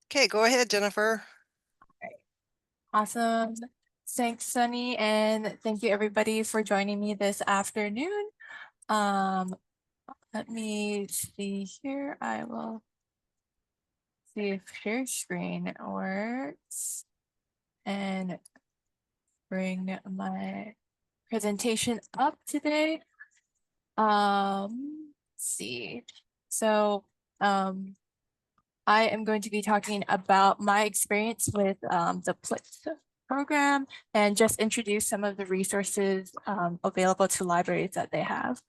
Okay, go ahead, Jennifer. Awesome. Thanks, Sunny, and thank you everybody for joining me this afternoon. Um, Let me see here. I will see if share screen works and bring my presentation up today. Let's see. So, I am going to be talking about my experience with the PLIX program and just introduce some of the resources available to libraries that they have.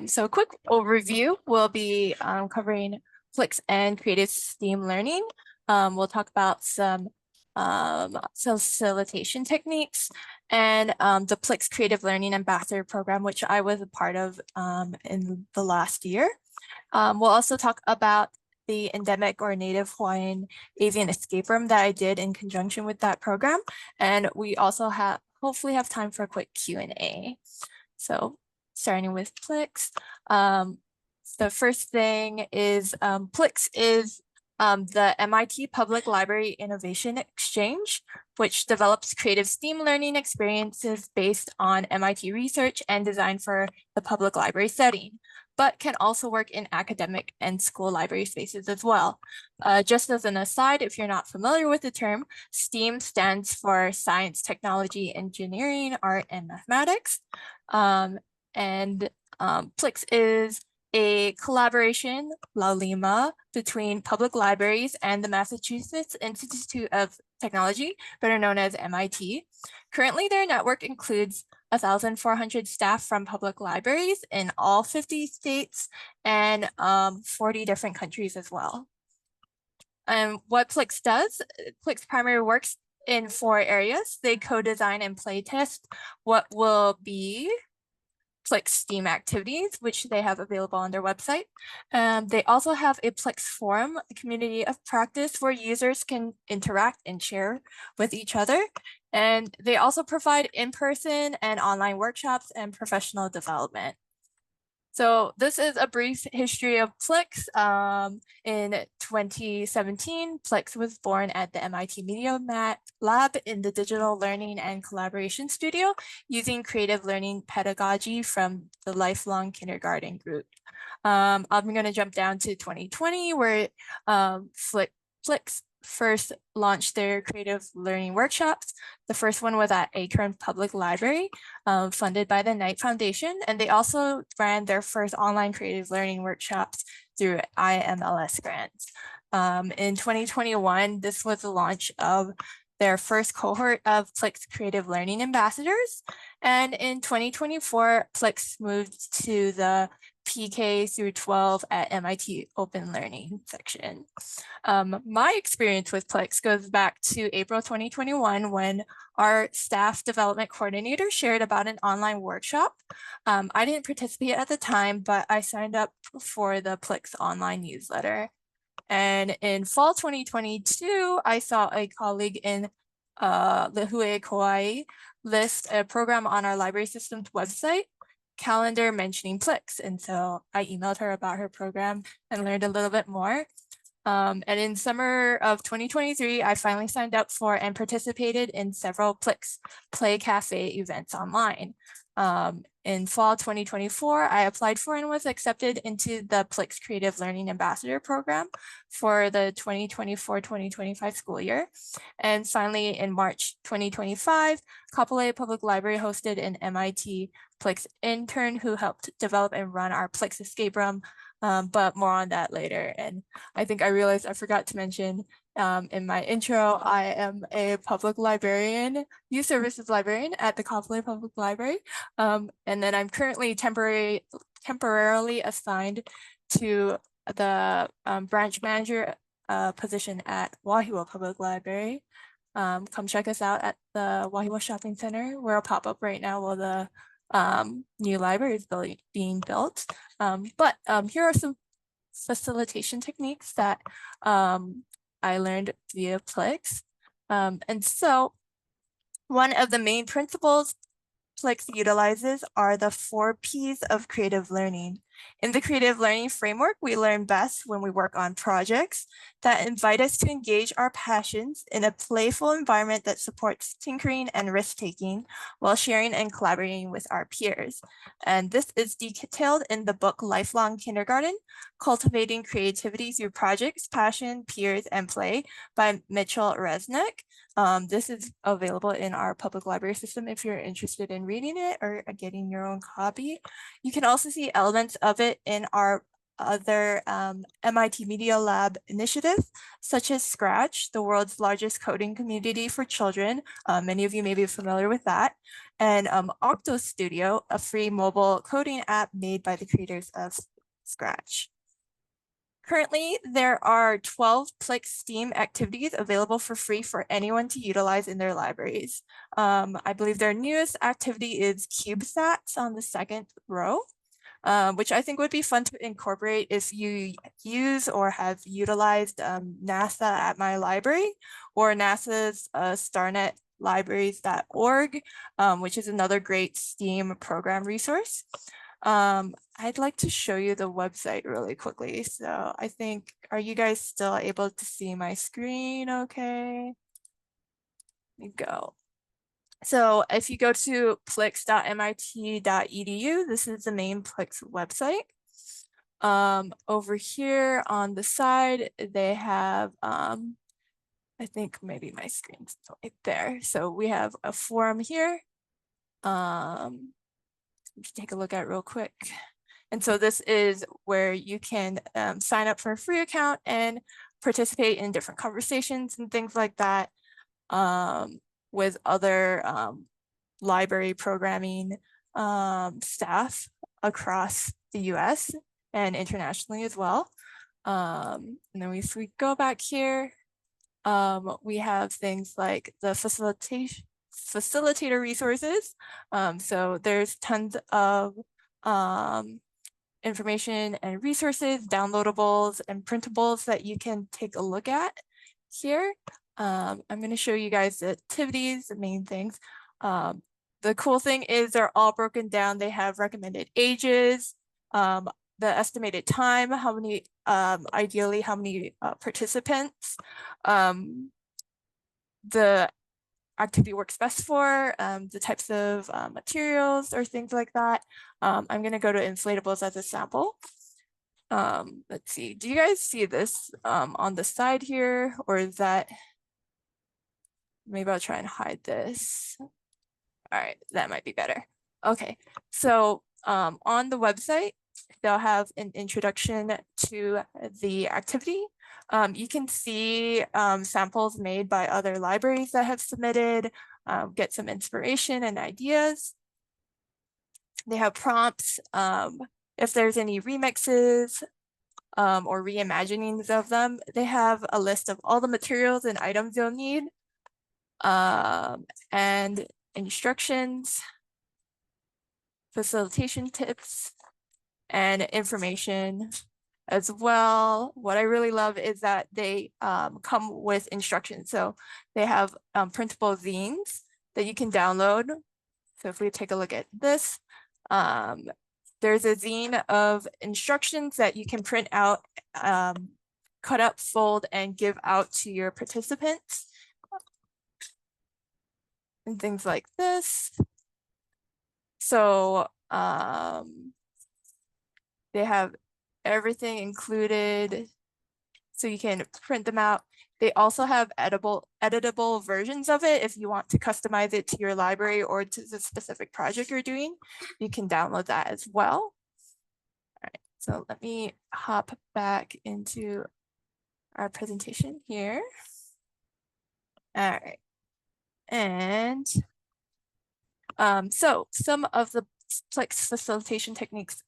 So a quick overview, we'll be covering PLIX and creative STEAM learning. We'll talk about some facilitation techniques and the PLIX Creative Learning Ambassador Program, which I was a part of in the last year. We'll also talk about the endemic or native Hawaiian avian escape room that I did in conjunction with that program. And we also hopefully have time for a quick Q&A. So starting with PLIX, the first thing is PLIX is the MIT Public Library Innovation Exchange, which develops creative STEAM learning experiences based on MIT research and designed for the public library setting, but can also work in academic and school library spaces as well. Just as an aside, if you're not familiar with the term, STEAM stands for science, technology, engineering, art, and mathematics. PLIX is a collaboration, LaLima, between public libraries and the Massachusetts Institute of Technology, better known as MIT. Currently, their network includes 1,400 staff from public libraries in all 50 states and 40 different countries as well. And what PLIX does, PLIX primarily works in 4 areas. They co-design and play test what will be PLIX STEAM activities, which they have available on their website. They also have a PLIX forum, a community of practice where users can interact and share with each other. And they also provide in-person and online workshops and professional development. So this is a brief history of PLIX. In 2017, PLIX was born at the MIT Media Lab in the Digital Learning and Collaboration Studio using creative learning pedagogy from the Lifelong Kindergarten Group. I'm going to jump down to 2020 where PLIX first launched their creative learning workshops. The first one was at Akron Public Library, funded by the Knight Foundation, and they also ran their first online creative learning workshops through IMLS grants. In 2021, this was the launch of their first cohort of PLIX Creative Learning Ambassadors. And in 2024, PLIX moved to the PK through 12 at MIT Open Learning section. My experience with PLIX goes back to April 2021 when our staff development coordinator shared about an online workshop. I didn't participate at the time, but I signed up for the PLIX online newsletter. And in fall 2022, I saw a colleague in Lihue, Kauai list a program on our library systems website calendar mentioning PLIX. And so I emailed her about her program and learned a little bit more. And in summer of 2023, I finally signed up for and participated in several PLIX Play Cafe events online. In fall 2024, I applied for and was accepted into the PLIX Creative Learning Ambassador Program for the 2024-2025 school year. And finally, in March 2025, Kapolei Public Library hosted an MIT PLIX intern who helped develop and run our PLIX escape room, but more on that later. And I think I realized I forgot to mention in my intro, I am a public librarian, youth services librarian at the Kapolei Public Library. And then I'm currently temporarily assigned to the branch manager position at Wahiawa Public Library. Come check us out at the Wahiawa Shopping Center. We're a pop-up right now while the new library is being built. But here are some facilitation techniques that I learned via PLIX. And so one of the main principles PLIX utilizes are the 4 Ps of creative learning. In the creative learning framework, we learn best when we work on projects that invite us to engage our passions in a playful environment that supports tinkering and risk-taking while sharing and collaborating with our peers. And this is detailed in the book Lifelong Kindergarten, Cultivating Creativity Through Projects, Passion, Peers, and Play by Mitchell Resnick. This is available in our public library system if you're interested in reading it or getting your own copy. You can also see elements of it in our other MIT Media Lab initiative, such as Scratch, the world's largest coding community for children. Many of you may be familiar with that. And Octo Studio, a free mobile coding app made by the creators of Scratch. Currently, there are 12 PLIX STEAM activities available for free for anyone to utilize in their libraries. I believe their newest activity is CubeSats on the second row, which I think would be fun to incorporate if you use or have utilized NASA at My Library or NASA's starnetlibraries.org, which is another great STEAM program resource. I'd like to show you the website really quickly. So I think, are you guys still able to see my screen okay? Let me go. So if you go to plix.mit.edu, this is the main PLIX website. Over here on the side, they have, I think maybe my screen's right there. So we have a forum here. Take a look at it real quick. And so this is where you can sign up for a free account and participate in different conversations and things like that with other library programming staff across the US and internationally as well. And then if we go back here, we have things like the facilitator resources. So there's tons of information and resources, downloadables and printables that you can take a look at here. I'm going to show you guys the activities, the main things. The cool thing is they're all broken down. They have recommended ages, the estimated time, how many, ideally how many participants, the activity works best for, the types of materials or things like that. I'm going to go to inflatables as a sample. Let's see, do you guys see this on the side here, or is that, maybe I'll try and hide this. All right, that might be better. Okay, so on the website, they'll have an introduction to the activity. You can see samples made by other libraries that have submitted, get some inspiration and ideas. They have prompts, if there's any remixes or reimaginings of them. They have a list of all the materials and items you'll need, and instructions, facilitation tips, and information as well. What I really love is that they come with instructions. So they have printable zines that you can download. So if we take a look at this, there's a zine of instructions that you can print out, cut up, fold, and give out to your participants. And things like this. So they have everything included, so you can print them out. They also have editable versions of it. If you want to customize it to your library or to the specific project you're doing, you can download that as well. All right, so let me hop back into our presentation here. All right, and so some of the PLIX facilitation techniques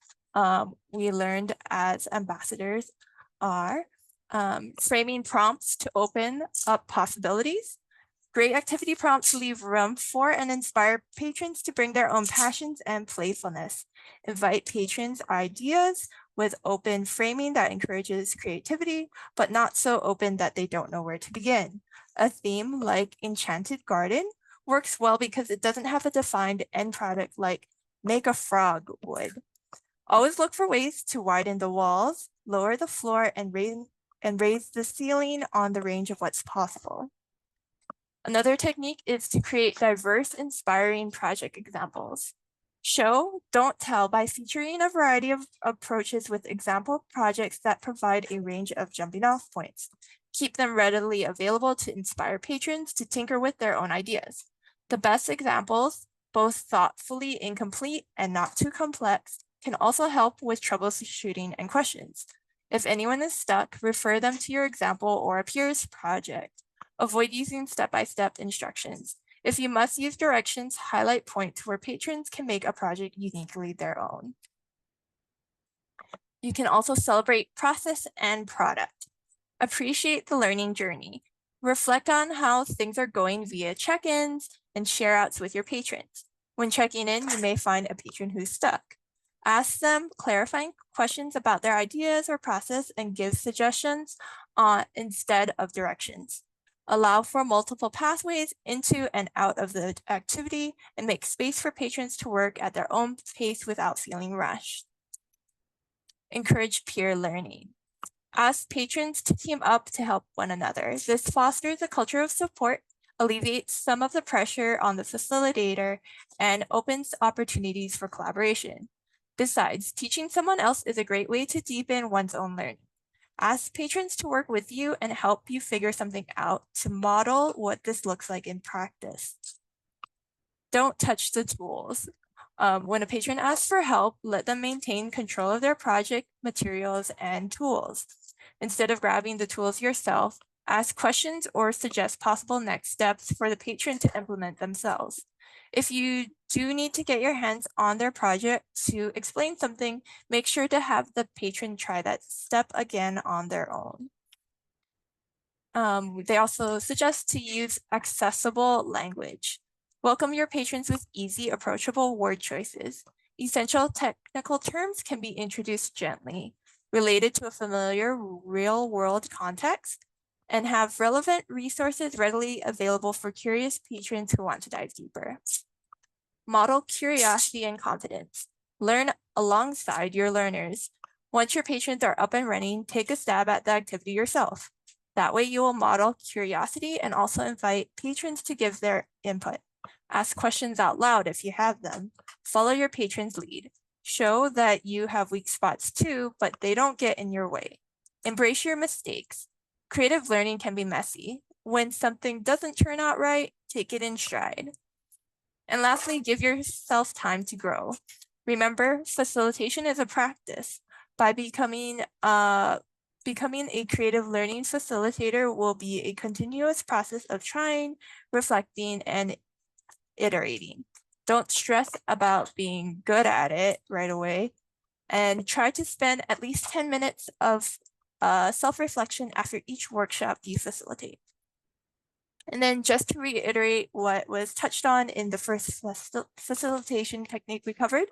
we learned as ambassadors are framing prompts to open up possibilities. Great activity prompts leave room for and inspire patrons to bring their own passions and playfulness. Invite patrons' ideas with open framing that encourages creativity, but not so open that they don't know where to begin. A theme like Enchanted Garden works well because it doesn't have a defined end product like make a frog would. Always look for ways to widen the walls, lower the floor, and raise the ceiling on the range of what's possible. Another technique is to create diverse, inspiring project examples. Show, don't tell by featuring a variety of approaches with example projects that provide a range of jumping off points. Keep them readily available to inspire patrons to tinker with their own ideas. The best examples, both thoughtfully incomplete and not too complex, can also help with troubleshooting and questions. If anyone is stuck, refer them to your example or a peer's project. Avoid using step-by-step instructions. If you must use directions, highlight points where patrons can make a project uniquely their own. You can also celebrate process and product. Appreciate the learning journey. Reflect on how things are going via check-ins and share-outs with your patrons. When checking in, you may find a patron who's stuck. Ask them clarifying questions about their ideas or process and give suggestions instead of directions. Allow for multiple pathways into and out of the activity and make space for patrons to work at their own pace without feeling rushed. Encourage peer learning. Ask patrons to team up to help one another. This fosters a culture of support, alleviates some of the pressure on the facilitator, and opens opportunities for collaboration. Besides, teaching someone else is a great way to deepen one's own learning. Ask patrons to work with you and help you figure something out to model what this looks like in practice. Don't touch the tools. When a patron asks for help, let them maintain control of their project, materials, and tools. Instead of grabbing the tools yourself, ask questions or suggest possible next steps for the patron to implement themselves. If you do need to get your hands on their project to explain something, make sure to have the patron try that step again on their own. They also suggest to use accessible language. Welcome your patrons with easy, approachable word choices. Essential technical terms can be introduced gently, related to a familiar real-world context, and have relevant resources readily available for curious patrons who want to dive deeper. Model curiosity and confidence. Learn alongside your learners. Once your patrons are up and running, take a stab at the activity yourself. That way you will model curiosity and also invite patrons to give their input. Ask questions out loud if you have them. Follow your patrons' lead. Show that you have weak spots too, but they don't get in your way. Embrace your mistakes. Creative learning can be messy. When something doesn't turn out right, take it in stride. And lastly, give yourself time to grow. Remember, facilitation is a practice. By becoming a creative learning facilitator will be a continuous process of trying, reflecting, and iterating. Don't stress about being good at it right away, and try to spend at least 10 minutes of self-reflection after each workshop you facilitate. And then just to reiterate what was touched on in the first facilitation technique we covered,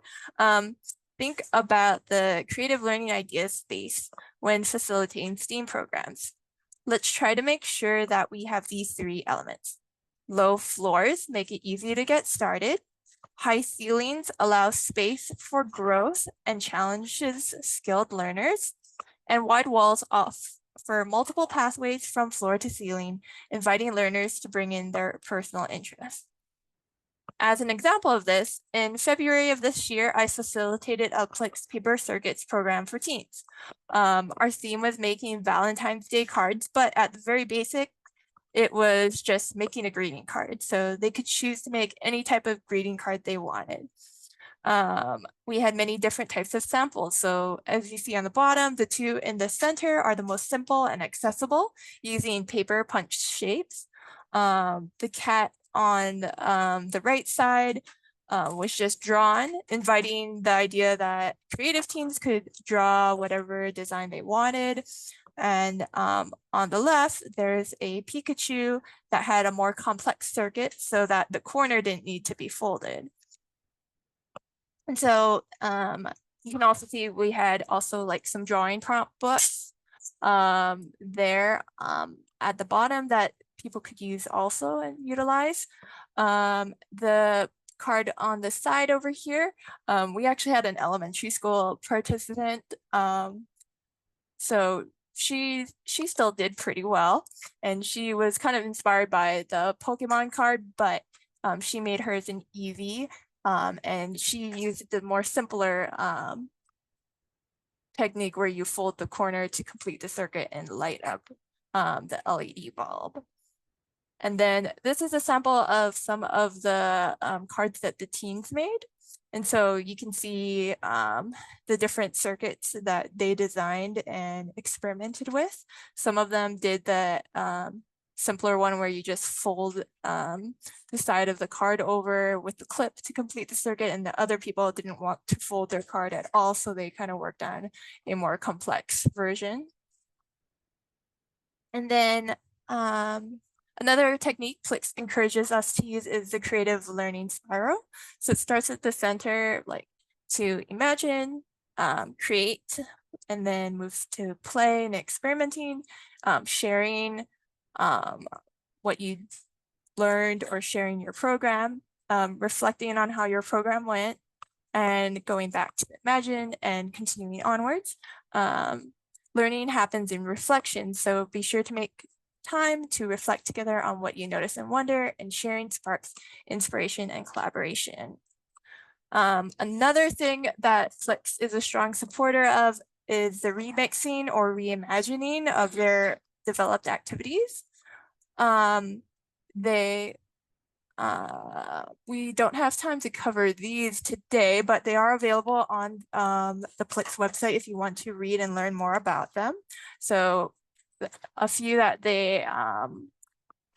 think about the creative learning idea space when facilitating STEAM programs. Let's try to make sure that we have these three elements. Low floors make it easy to get started. High ceilings allow space for growth and challenges skilled learners. And wide walls offer multiple pathways from floor to ceiling, inviting learners to bring in their personal interests. As an example of this, in February of this year, I facilitated a PLIX paper circuits program for teens. Our theme was making Valentine's Day cards, but at the very basic, it was just making a greeting card. So they could choose to make any type of greeting card they wanted. We had many different types of samples. So as you see on the bottom, the two in the center are the most simple and accessible using paper punch shapes. The cat on the right side was just drawn, inviting the idea that creative teams could draw whatever design they wanted. And on the left, there's a Pikachu that had a more complex circuit so that the corner didn't need to be folded. And so you can also see we had also like some drawing prompt books there at the bottom that people could use also and utilize. The card on the side over here, we actually had an elementary school participant. So she still did pretty well, and she was kind of inspired by the Pokemon card, but she made hers an Eevee, and she used the more simpler technique where you fold the corner to complete the circuit and light up the LED bulb. And then this is a sample of some of the cards that the teens made. And so you can see the different circuits that they designed and experimented with. Some of them did the simpler one where you just fold the side of the card over with the clip to complete the circuit, and the other people didn't want to fold their card at all, so they kind of worked on a more complex version. And then another technique PLIX encourages us to use is the creative learning spiral. So it starts at the center, like to imagine, create, and then moves to play and experimenting, sharing what you learned or sharing your program, reflecting on how your program went, and going back to imagine and continuing onwards. Learning happens in reflection, so be sure to make time to reflect together on what you notice and wonder, and sharing sparks inspiration and collaboration. Another thing that PLIX is a strong supporter of is the remixing or reimagining of their developed activities. We don't have time to cover these today, but they are available on the PLIX website if you want to read and learn more about them. So a few that they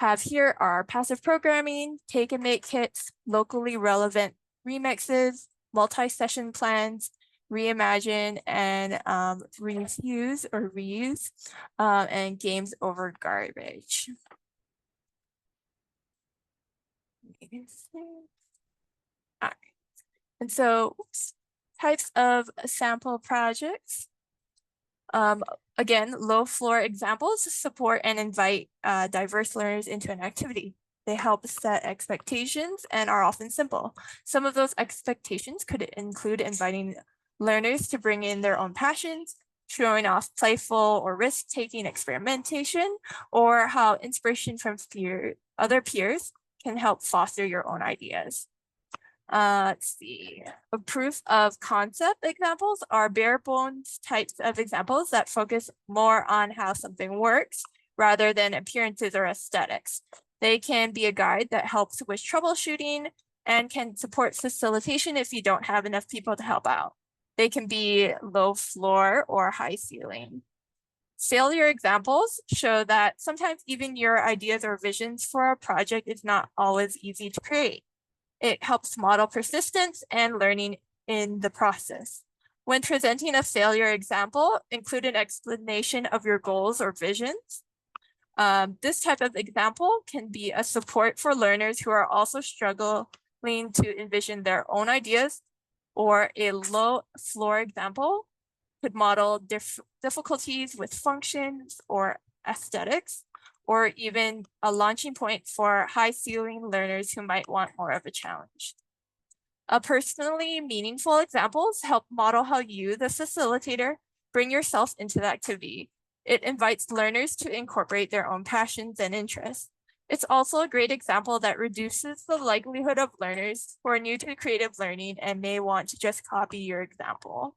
have here are passive programming, take and make kits, locally relevant remixes, multi-session plans, reimagine, and reuse or reuse, and games over garbage. All right. And so types of sample projects. Again, low floor examples support and invite diverse learners into an activity. They help set expectations and are often simple. Some of those expectations could include inviting learners to bring in their own passions, showing off playful or risk-taking experimentation, or how inspiration from other peers can help foster your own ideas. Let's see. A proof of concept examples are bare bones types of examples that focus more on how something works rather than appearances or aesthetics. They can be a guide that helps with troubleshooting and can support facilitation if you don't have enough people to help out. They can be low floor or high ceiling. Failure examples show that sometimes even your ideas or visions for a project is not always easy to create. It helps model persistence and learning in the process. When presenting a failure example, include an explanation of your goals or visions. This type of example can be a support for learners who are also struggling to envision their own ideas, or a low floor example could model difficulties with functions or aesthetics, or even a launching point for high ceiling learners who might want more of a challenge. Personally meaningful examples help model how you, the facilitator, bring yourself into the activity. It invites learners to incorporate their own passions and interests. It's also a great example that reduces the likelihood of learners who are new to creative learning and may want to just copy your example.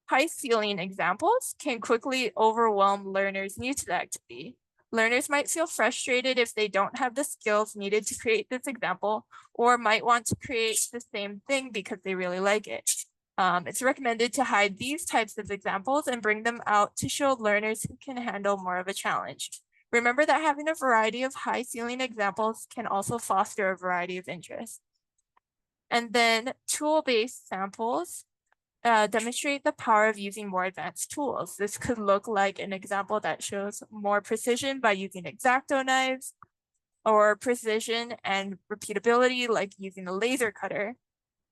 High ceiling examples can quickly overwhelm learners new to the activity. Learners might feel frustrated if they don't have the skills needed to create this example, or might want to create the same thing because they really like it. It's recommended to hide these types of examples and bring them out to show learners who can handle more of a challenge. Remember that having a variety of high ceiling examples can also foster a variety of interests. And then tool-based samples demonstrate the power of using more advanced tools. This could look like an example that shows more precision by using X-Acto knives, or precision and repeatability like using a laser cutter.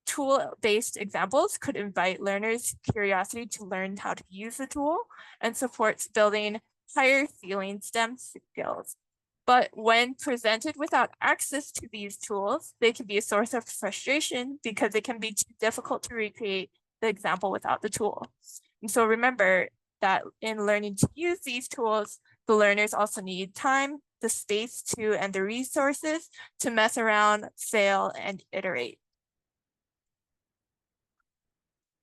Tool-based examples could invite learners' curiosity to learn how to use the tool and supports building higher ceiling STEM skills. But when presented without access to these tools, they can be a source of frustration because it can be too difficult to recreate the example without the tool. And so remember that in learning to use these tools, the learners also need time, the space to, and the resources to mess around, fail, and iterate.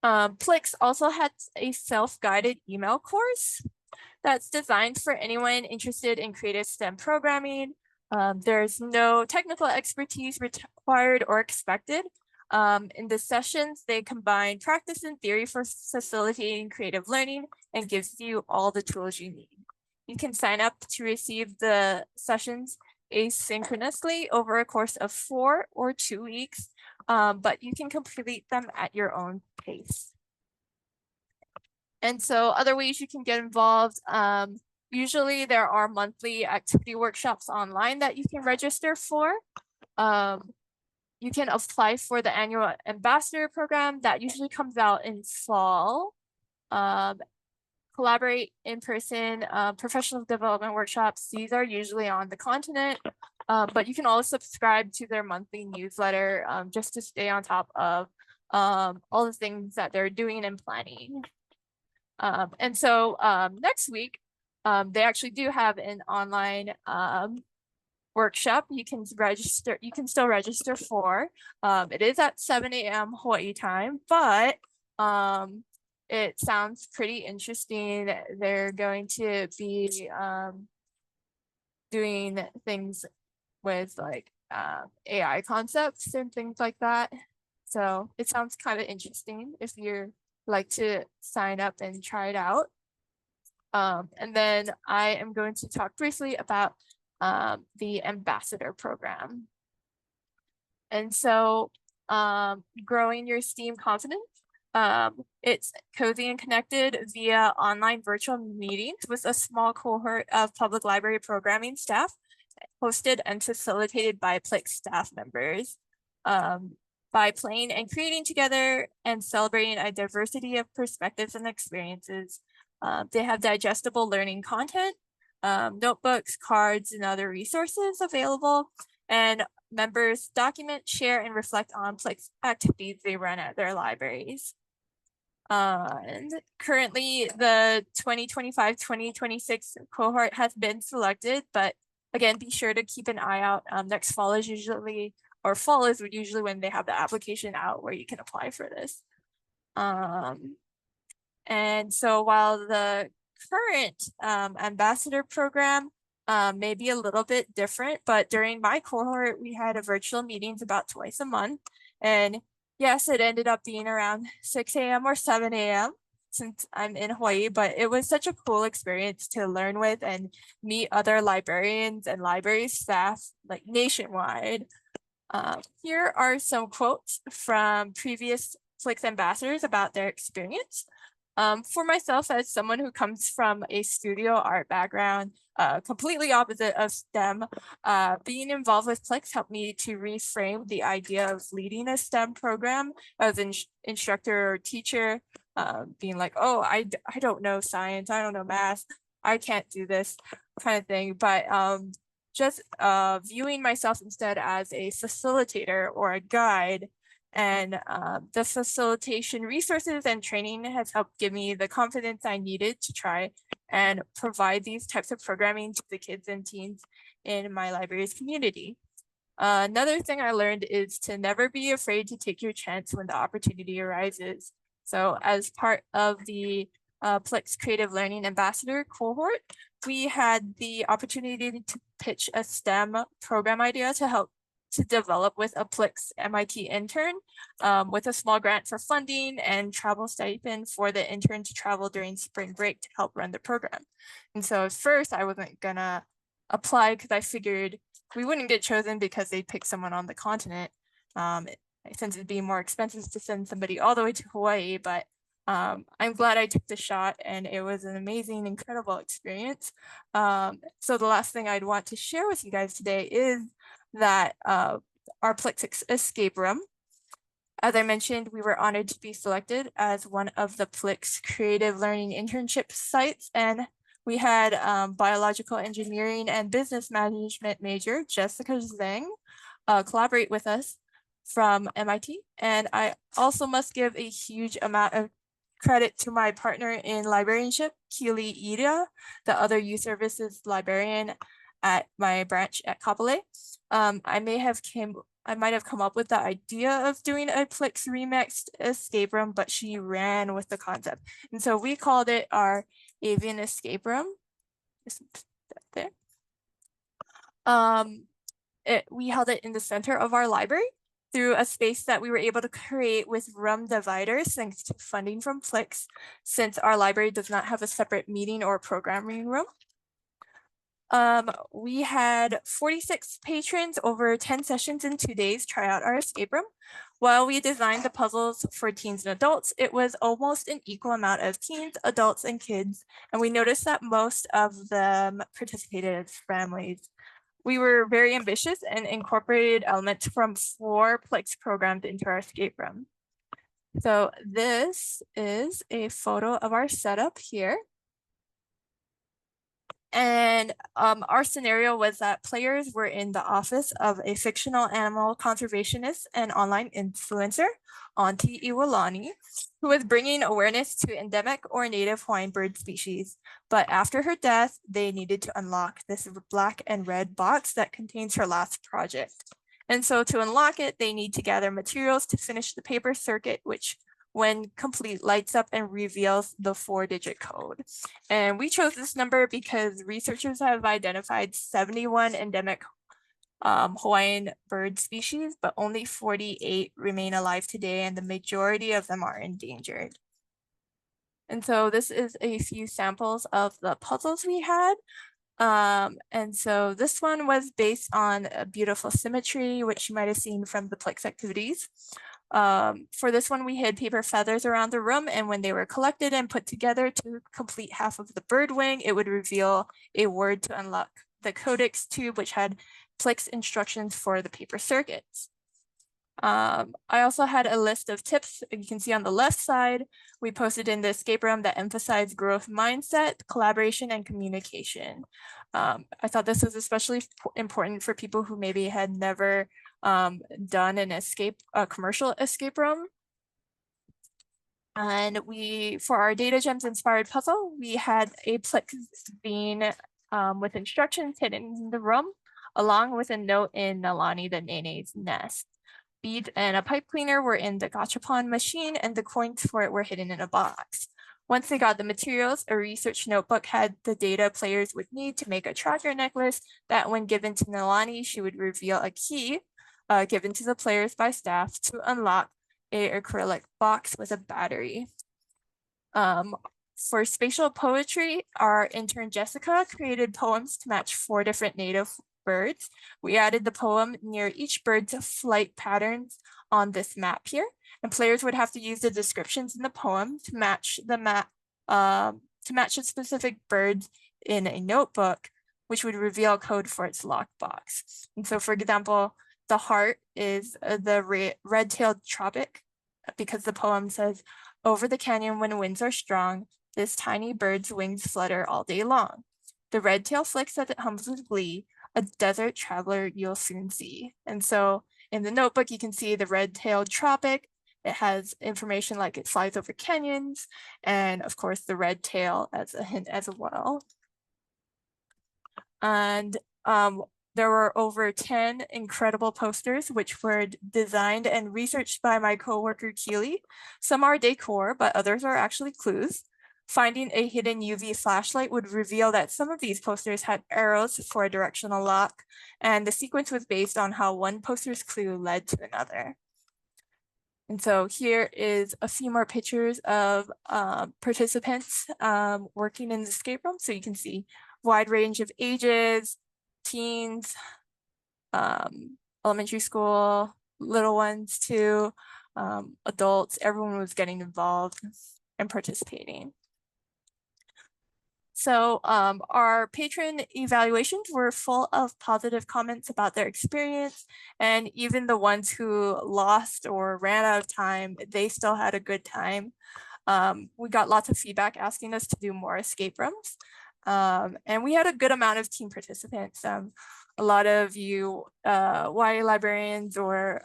PLIX also has a self-guided email course that's designed for anyone interested in creative STEM programming. There's no technical expertise required or expected. In the sessions, they combine practice and theory for facilitating creative learning and gives you all the tools you need. You can sign up to receive the sessions asynchronously over a course of 4 or 2 weeks, but you can complete them at your own pace. And so other ways you can get involved, usually there are monthly activity workshops online that you can register for. You can apply for the annual ambassador program that usually comes out in fall. Collaborate in person, professional development workshops. These are usually on the continent, but you can also subscribe to their monthly newsletter just to stay on top of all the things that they're doing and planning. And so next week, they actually do have an online workshop you can still register for. It is at 7 a.m. Hawaii time, but it sounds pretty interesting. They're going to be doing things with like AI concepts and things like that. So it sounds kind of interesting if you're like to sign up and try it out. And then I am going to talk briefly about the ambassador program. And so growing your STEAM confidence, it's cozy and connected via online virtual meetings with a small cohort of public library programming staff, hosted and facilitated by PLIX staff members. By playing and creating together and celebrating a diversity of perspectives and experiences, they have digestible learning content, notebooks, cards, and other resources available, and members document, share, and reflect on PLIX activities they run at their libraries. And currently the 2025-2026 cohort has been selected, but again, be sure to keep an eye out. Next fall is usually, or fall is usually when they have the application out where you can apply for this. And so while the current ambassador program may be a little bit different, but during my cohort, we had a virtual meetings about twice a month. And yes, it ended up being around 6 a.m. or 7 a.m. since I'm in Hawaii, but it was such a cool experience to learn with and meet other librarians and library staff like nationwide. Here are some quotes from previous PLIX ambassadors about their experience. For myself, as someone who comes from a studio art background, completely opposite of STEM, being involved with PLIX helped me to reframe the idea of leading a STEM program as an instructor or teacher, being like, oh, I don't know science, I don't know math, I can't do this kind of thing. But just viewing myself instead as a facilitator or a guide, and the facilitation resources and training has helped give me the confidence I needed to try and provide these types of programming to the kids and teens in my library's community. Another thing I learned is to never be afraid to take your chance when the opportunity arises. So as part of the PLIX Creative Learning Ambassador cohort, we had the opportunity to pitch a STEM program idea to help to develop with a PLIX MIT intern with a small grant for funding and travel stipend for the intern to travel during spring break to help run the program. And so at first I wasn't gonna apply because I figured we wouldn't get chosen because they picked someone on the continent, since it'd be more expensive to send somebody all the way to Hawaii. But I'm glad I took the shot, and it was an amazing, incredible experience. So the last thing I'd want to share with you guys today is that our PLIX escape room. As I mentioned, we were honored to be selected as one of the PLIX creative learning internship sites, and We had biological engineering and business management major, Jessica Zhang, collaborate with us from MIT. And I also must give a huge amount of credit to my partner in librarianship, Keely Ida, the other youth services librarian at my branch at Kapolei. I might have come up with the idea of doing a PLIX remixed escape room, but she ran with the concept. And so we called it our avian escape room. Just there. We held it in the center of our library through a space that we were able to create with room dividers thanks to funding from PLIX, since our library does not have a separate meeting or programming room. We had 46 patrons over 10 sessions in 2 days try out our escape room. While we designed the puzzles for teens and adults, it was almost an equal amount of teens, adults, and kids. And we noticed that most of them participated as families. We were very ambitious and incorporated elements from 4 PLIX programs into our escape room. So this is a photo of our setup here. And our scenario was that players were in the office of a fictional animal conservationist and online influencer, Auntie Iwalani, who was bringing awareness to endemic or native Hawaiian bird species. But after her death, they needed to unlock this black and red box that contains her last project. And so to unlock it, they need to gather materials to finish the paper circuit, which when complete lights up and reveals the 4-digit code. And we chose this number because researchers have identified 71 endemic Hawaiian bird species, but only 48 remain alive today, and the majority of them are endangered. And so this is a few samples of the puzzles we had. And so this one was based on a beautiful symmetry, which you might have seen from the PLIX activities. For this one, we hid paper feathers around the room, and when they were collected and put together to complete half of the bird wing, it would reveal a word to unlock the codex tube, which had PLIX instructions for the paper circuits. I also had a list of tips you can see on the left side. We posted in the escape room that emphasized growth mindset, collaboration, and communication. I thought this was especially important for people who maybe had never done a commercial escape room. And for our data gems inspired puzzle, we had a PLIX bean with instructions hidden in the room, along with a note in Nalani the Nene's nest. Beads and a pipe cleaner were in the gachapon machine, and the coins for it were hidden in a box. Once they got the materials, a research notebook had the data players would need to make a tracker necklace that, when given to Nalani, she would reveal a key given to the players by staff to unlock a acrylic box with a battery. For spatial poetry, our intern Jessica created poems to match 4 different native birds. We added the poem near each bird's flight patterns on this map here, and players would have to use the descriptions in the poem to match the map to match a specific bird in a notebook, which would reveal code for its lockbox. And so, for example, the heart is the red-tailed tropic, because the poem says, "Over the canyon when winds are strong, this tiny bird's wings flutter all day long. The red tail flicks as it hums with glee, a desert traveler you'll soon see." And so in the notebook, you can see the red-tailed tropic. It has information like it flies over canyons, and of course the red tail as a hint as well. And there were over 10 incredible posters, which were designed and researched by my coworker Keely. Some are decor, but others are actually clues. Finding a hidden UV flashlight would reveal that some of these posters had arrows for a directional lock, and the sequence was based on how one poster's clue led to another. And so here is a few more pictures of participants working in the escape room. So you can see wide range of ages, teens, elementary school, little ones too, adults, everyone was getting involved and participating. So our patron evaluations were full of positive comments about their experience, and even the ones who lost or ran out of time, they still had a good time. We got lots of feedback asking us to do more escape rooms. And we had a good amount of team participants. A lot of you Hawaiʻi librarians or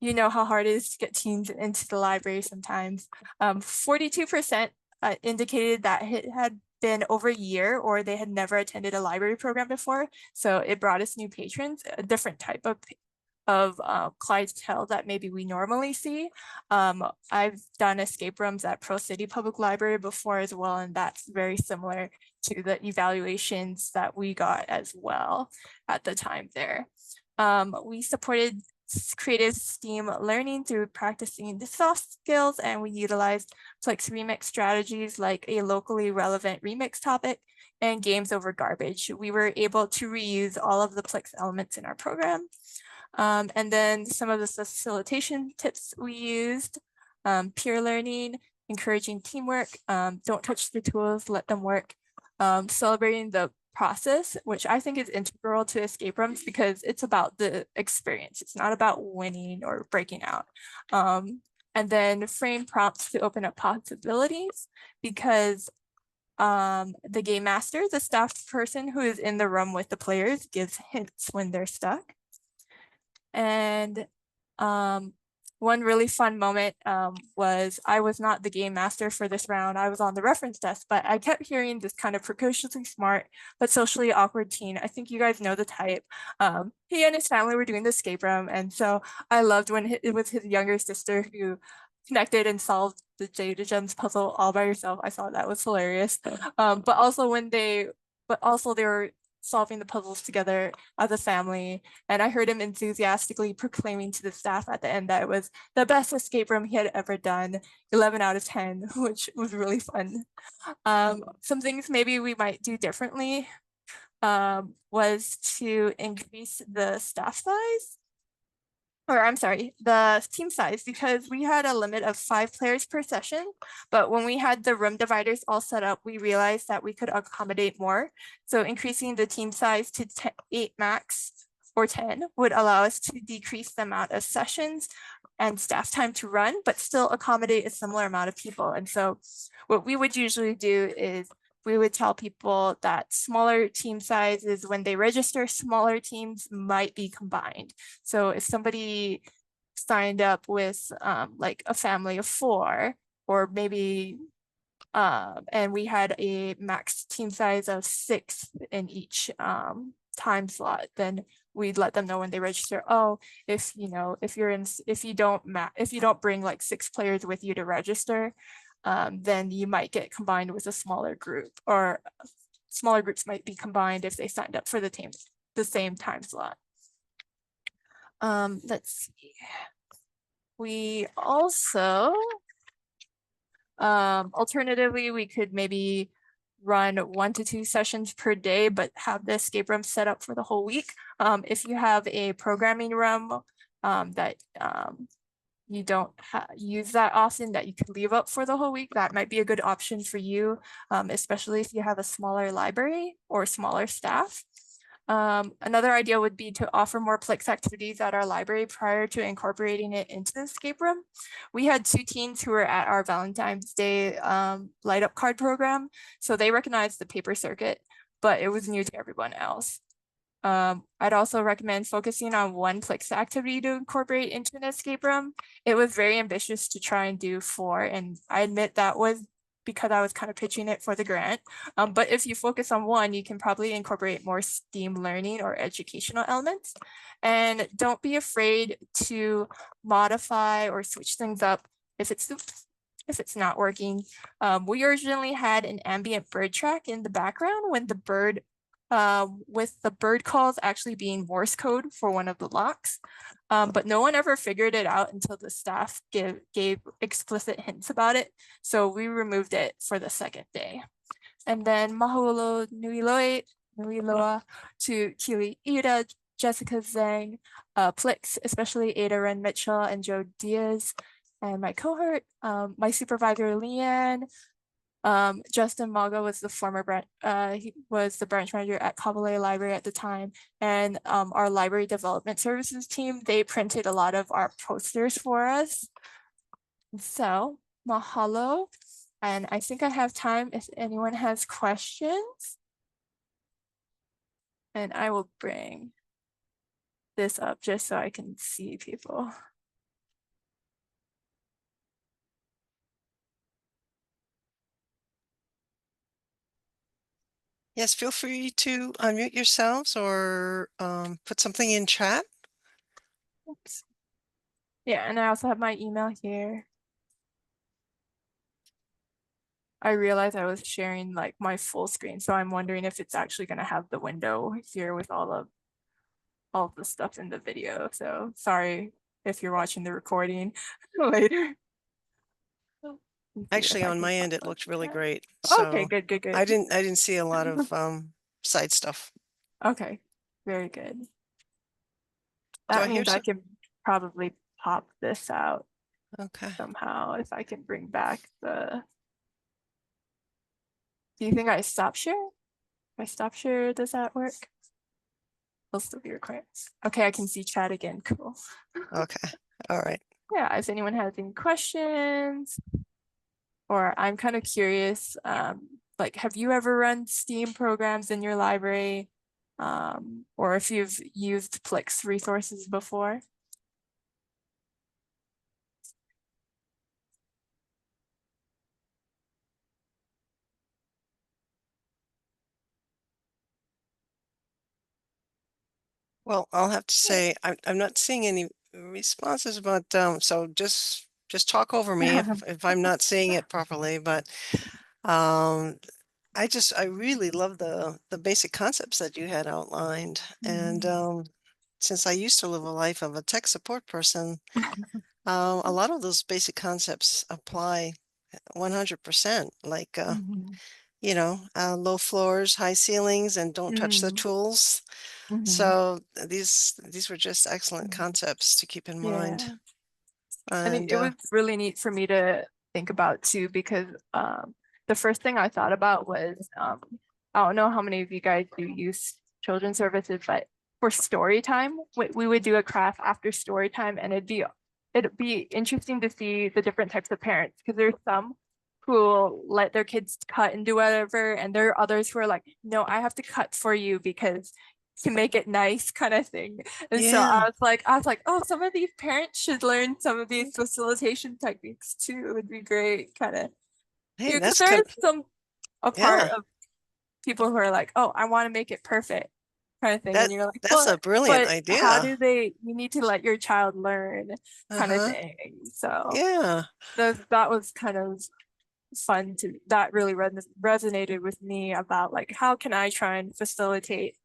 you know how hard it is to get teams into the library sometimes. 42% indicated that it had been over a year or they had never attended a library program before. So it brought us new patrons, a different type of clientele that maybe we normally see. I've done escape rooms at Pro City Public Library before as well, and that's very similar to the evaluations that we got as well at the time there. We supported creative STEAM learning through practicing the soft skills, and we utilized PLIX remix strategies like a locally relevant remix topic and games over garbage. We were able to reuse all of the PLIX elements in our program. And then some of the facilitation tips we used, peer learning, encouraging teamwork, don't touch the tools, let them work, celebrating the process, which I think is integral to escape rooms because it's about the experience. It's not about winning or breaking out. And then frame prompts to open up possibilities because the game master, the staff person who is in the room with the players, gives hints when they're stuck. And one really fun moment was I was not the game master for this round. I was on the reference desk, but I kept hearing this kind of precociously smart but socially awkward teen. I think you guys know the type. He and his family were doing the escape room, and so I loved when it was his younger sister who connected and solved the Jada Gems puzzle all by herself. I thought that was hilarious. But also they were solving the puzzles together as a family. And I heard him enthusiastically proclaiming to the staff at the end that it was the best escape room he had ever done, 11 out of 10, which was really fun. Some things maybe we might do differently was to increase the staff size. Or I'm sorry, the team size, because we had a limit of 5 players per session. But when we had the room dividers all set up, we realized that we could accommodate more. So increasing the team size to 8 max or 10 would allow us to decrease the amount of sessions and staff time to run, but still accommodate a similar amount of people. And so what we would usually do is we would tell people that smaller team sizes, when they register, smaller teams might be combined. So if somebody signed up with like a family of 4, or maybe, and we had a max team size of 6 in each time slot, then we'd let them know when they register, oh, if you don't bring like 6 players with you to register, then you might get combined with a smaller group, or smaller groups might be combined if they signed up for the same time slot. Let's see. We also, alternatively, we could maybe run 1 to 2 sessions per day, but have the escape room set up for the whole week. If you have a programming room that you don't use that often, that you could leave up for the whole week, that might be a good option for you, especially if you have a smaller library or smaller staff. Another idea would be to offer more PLIX activities at our library prior to incorporating it into the escape room. We had 2 teens who were at our Valentine's Day light up card program, so they recognized the paper circuit, but it was new to everyone else. I'd also recommend focusing on one PLIX activity to incorporate into an escape room. It was very ambitious to try and do 4, and I admit that was because I was kind of pitching it for the grant. But if you focus on 1, you can probably incorporate more STEAM learning or educational elements. And don't be afraid to modify or switch things up if it's not working. We originally had an ambient bird track in the background when the bird with the bird calls actually being Morse code for one of the locks. But no one ever figured it out until the staff gave explicit hints about it. So we removed it for the 2nd day. And then mahalo nui loa to Keely Ida, Jessica Zhang, PLIX, especially Ada Wren Mitchell and Joe Diaz, and my cohort, my supervisor Leanne, Justin Maga was the former he was the branch manager at Kabale Library at the time, and our library development services team, they printed a lot of our posters for us. So mahalo. And I think I have time if anyone has questions. And I will bring this up just so I can see people. Yes, feel free to unmute yourselves or put something in chat. Oops. Yeah, and I also have my email here. I realized I was sharing like my full screen, so I'm wondering if it's actually going to have the window here with all of the stuff in the video. So sorry if you're watching the recording later. Actually, on my end, it looked really great. Okay, So good. I didn't see a lot of side stuff. Okay, very good. Do That I hear means I some? can probably pop this out Okay. somehow if I can bring back the. Do you think I stop share? If I stop share, does that work? Will still be recording. Okay, I can see chat again. Cool. Okay. All right. Yeah, if anyone has any questions, or I'm kind of curious, like, have you ever run STEAM programs in your library? Or if you've used PLIX resources before? Well, I'll have to say I'm not seeing any responses, but so just talk over me if I'm not seeing it properly. But um, I really love the basic concepts that you had outlined, and since I used to live a life of a tech support person, a lot of those basic concepts apply 100%. Like Mhm. low floors, high ceilings, and don't touch the Mm, tools. mhm. So these were just excellent concepts to keep in mind. Yeah. I think And it was really neat for me to think about too, because the first thing I thought about was I don't know how many of you guys do use children's services, but for story time, we would do a craft after story time, and it'd be interesting to see the different types of parents, because there's some who will let their kids cut and do whatever, and there are others who are like, no, I have to cut for you because to make it nice kind of thing. And so yeah, I was like, oh, some of these parents should learn some of these facilitation techniques too. It would be great, kind of, hey, you know, because that's there kind is a part yeah, of people who are like, oh, I want to make it perfect, kind of thing, that and you're like, that's a brilliant but how idea. do they? You need to let your child learn, kind of Uh-huh. thing. So Yeah. that was kind of fun to that really resonated with me about like how can I try and facilitate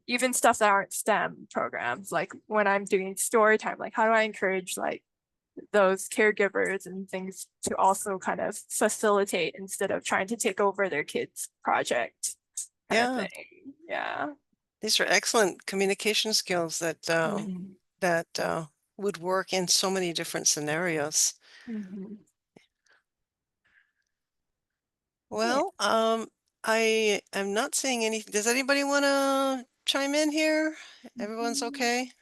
even stuff that aren't STEM programs, like when I'm doing story time, like how do I encourage like those caregivers and things to also kind of facilitate instead of trying to take over their kids' project kind of Yeah. thing. Yeah. These are excellent communication skills that Mhm. would work in so many different scenarios. Mhm. Yeah. Well, I am not seeing any. Does anybody want to chime in here? Everyone's Mhm. okay?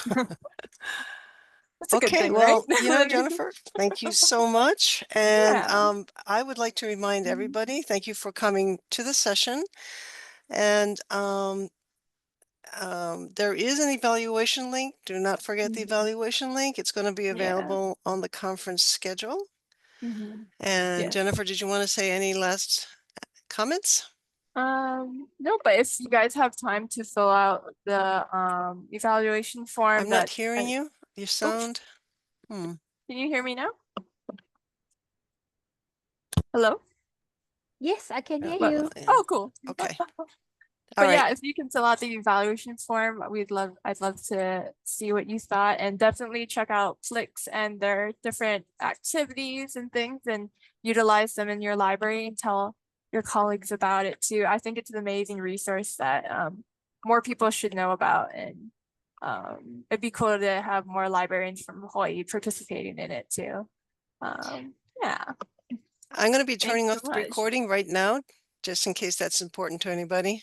That's a good Okay, thing, right? well, Jennifer, thank you so much. And Yeah. I would like to remind Mhm. everybody, thank you for coming to the session. And there is an evaluation link. Do not forget the Mhm. evaluation link. It's going to be Yeah. available on the conference schedule. Mhm. And Yeah. Jennifer, did you want to say any last comments? No, but if you guys have time to fill out the evaluation form I'm not that hearing you. You oh, sound. Hmm. can you hear me now? Hello? Yes, I can hear Well, you. Oh, cool. okay. All But right. yeah, if you can fill out the evaluation form, I'd love to see what you thought, and definitely check out PLIX and their different activities and things and utilize them in your library and tell your colleagues about it too. I think it's an amazing resource that more people should know about, and it'd be cool to have more librarians from Hawaii participating in it too. Yeah, I'm going to be thanks turning so off the much. recording right now, just in case that's important to anybody.